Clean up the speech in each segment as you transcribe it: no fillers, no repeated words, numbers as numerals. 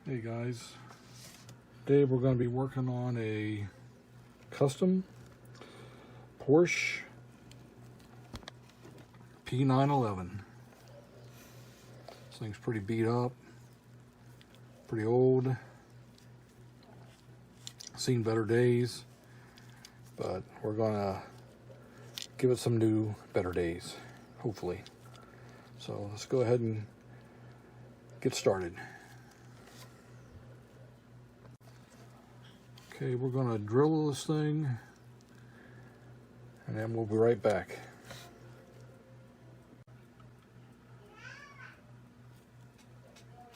Hey guys, today we're going to be working on a custom Porsche P-911. This thing's pretty beat up, pretty old, seen better days, but we're going to give it some new, better days, hopefully. So let's go ahead and get started. Okay, we're going to drill this thing, and then we'll be right back.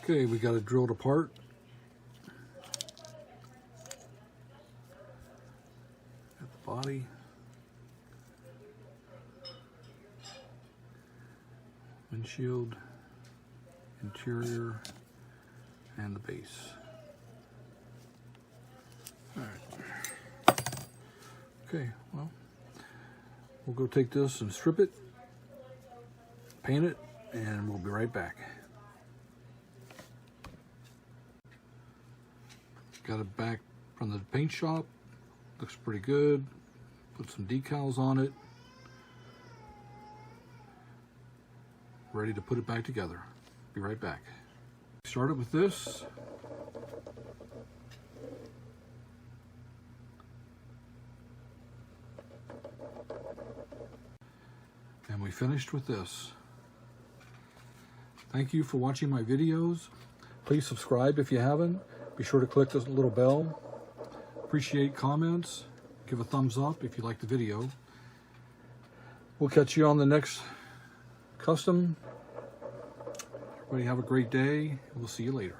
Okay, we got it drilled apart. At the body. Windshield, interior, and the base. Alright. Okay, well, we'll go take this and strip it, paint it, and we'll be right back. Got it back from the paint shop. Looks pretty good. Put some decals on it. Ready to put it back together. Be right back. Started with this. And we finished with this. Thank you for watching my videos. Please subscribe if you haven't. Be sure to click this little bell. Appreciate comments. Give a thumbs up if you like the video. We'll catch you on the next custom. Everybody have a great day. We'll see you later.